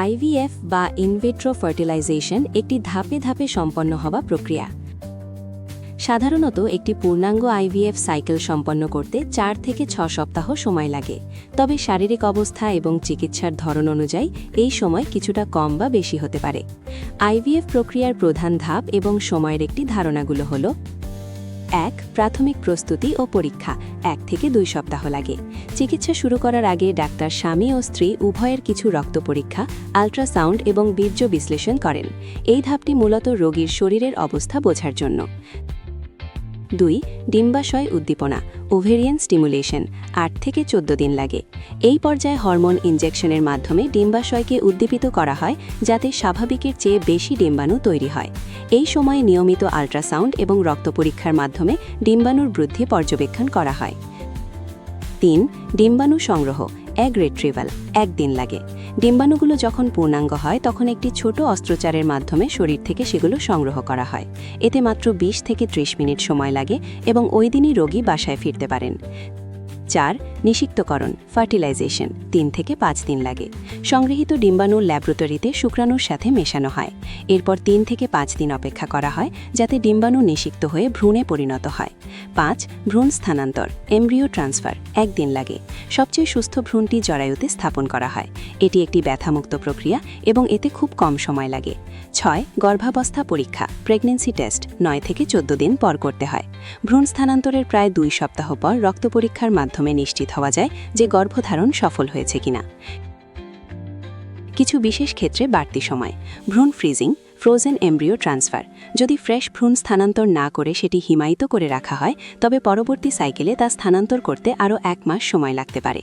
IVF বা in vitro fertilisation একটি ধাপে ধাপে সম্পন্ন হওয়া প্রক্রিয়া। সাধারণত একটি পূর্ণাঙ্গ আইভিএফ সাইকেল সম্পন্ন করতে 4 থেকে 6 সপ্তাহ সময় লাগে, তবে শারীরিক অবস্থা এবং চিকিৎসার ধরন অনুযায়ী এই সময় কিছুটা কম বা বেশি হতে পারে। আইভিএফ প্রক্রিয়ার প্রধান ধাপ এবং সময়ের একটি ধারণাগুলো হল: 1. প্রাথমিক প্রস্তুতি ও পরীক্ষা 1 থেকে 2 সপ্তাহ লাগে। চিকিৎসা শুরু করার আগে ডাক্তার স্বামী ও স্ত্রী উভয়ের কিছু রক্ত পরীক্ষা, আল্ট্রাসাউন্ড এবং বীর্য বিশ্লেষণ করেন। এই ধাপটি মূলত রোগীর শরীরের অবস্থা বোঝার জন্য। 2. ডিম্বাশয় উদ্দীপনা ওভেরিয়ান স্টিমুলেশন 8 থেকে 14 দিন লাগে। এই পর্যায়ে হরমোন ইনজেকশনের মাধ্যমে ডিম্বাশয়কে উদ্দীপিত করা হয় যাতে স্বাভাবিকের চেয়ে বেশি ডিম্বাণু তৈরি হয়। এই সময়ে নিয়মিত আল্ট্রাসাউন্ড এবং রক্ত পরীক্ষার মাধ্যমে ডিম্বাণুর বৃদ্ধি পর্যবেক্ষণ করা হয়। 3. ডিম্বাণু সংগ্রহ এগ রিট্রিভাল 1 দিন লাগে। ডিম্বাণুগুলো যখন পূর্ণাঙ্গ হয় তখন একটি ছোট অস্ত্রোপচারের মাধ্যমে শরীর থেকে সেগুলো সংগ্রহ করা হয়। এতে মাত্র 20 থেকে 30 মিনিট সময় লাগে এবং ওই দিনই রোগী বাসায় ফিরতে পারেন। 4. নিষিক্তকরণ ফার্টিলাইজেশন 3 থেকে 5 দিন লাগে। সংগৃহীত ডিম্বাণু ল্যাবরেটরিতে শুক্রাণুর সাথে মেশানো হয়। এরপর 3 থেকে 5 দিন অপেক্ষা করা হয় যাতে ডিম্বাণু নিষিক্ত হয়ে ভ্রূণে পরিণত হয়। 5. ভ্রূণ স্থানান্তর এমব্রিও ট্রান্সফার 1 দিন লাগে। সবচেয়ে সুস্থ ভ্রূণটি জরায়ুতে স্থাপন করা হয়। এটি একটি ব্যথামুক্ত প্রক্রিয়া এবং এতে খুব কম সময় লাগে। 6. গর্ভাবস্থা পরীক্ষা প্রেগন্যান্সি টেস্ট 9 থেকে 14 দিন পর করতে হয়। ভ্রূণ স্থানান্তরের প্রায় 2 সপ্তাহ পর রক্ত পরীক্ষার মাধ্যমে নিশ্চিত হওয়া যায় যে গর্ভধারণ সফল হয়েছে কিনা। কিছু বিশেষ ক্ষেত্রে বাড়তি সময়: ভ্রূণ ফ্রিজিং ফ্রোজেন এমব্রিও ট্রান্সফার যদি ফ্রেশ ভ্রূণ স্থানান্তর না করে সেটি হিমায়িত করে রাখা হয় তবে পরবর্তী সাইকেলে তা স্থানান্তর করতে আরও 1 মাস সময় লাগতে পারে।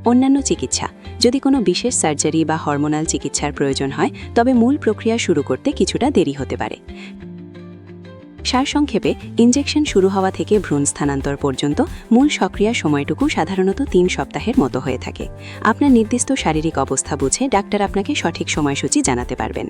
অন্যান্য চিকিৎসা যদি কোনো বিশেষ সার্জারি বা হরমোনাল চিকিৎসার প্রয়োজন হয় তবে মূল প্রক্রিয়া শুরু করতে কিছুটা দেরি হতে পারে। সারসংক্ষেপে, ইনজেকশন শুরু হওয়া থেকে ভ্রূণ স্থানান্তর পর্যন্ত মূল সক্রিয়া সময়টুকু সাধারণত 3 সপ্তাহের মতো হয়ে থাকে। আপনার নির্দিষ্ট শারীরিক অবস্থা বুঝে ডাক্তার আপনাকে সঠিক সময়সূচি জানাতে পারবেন।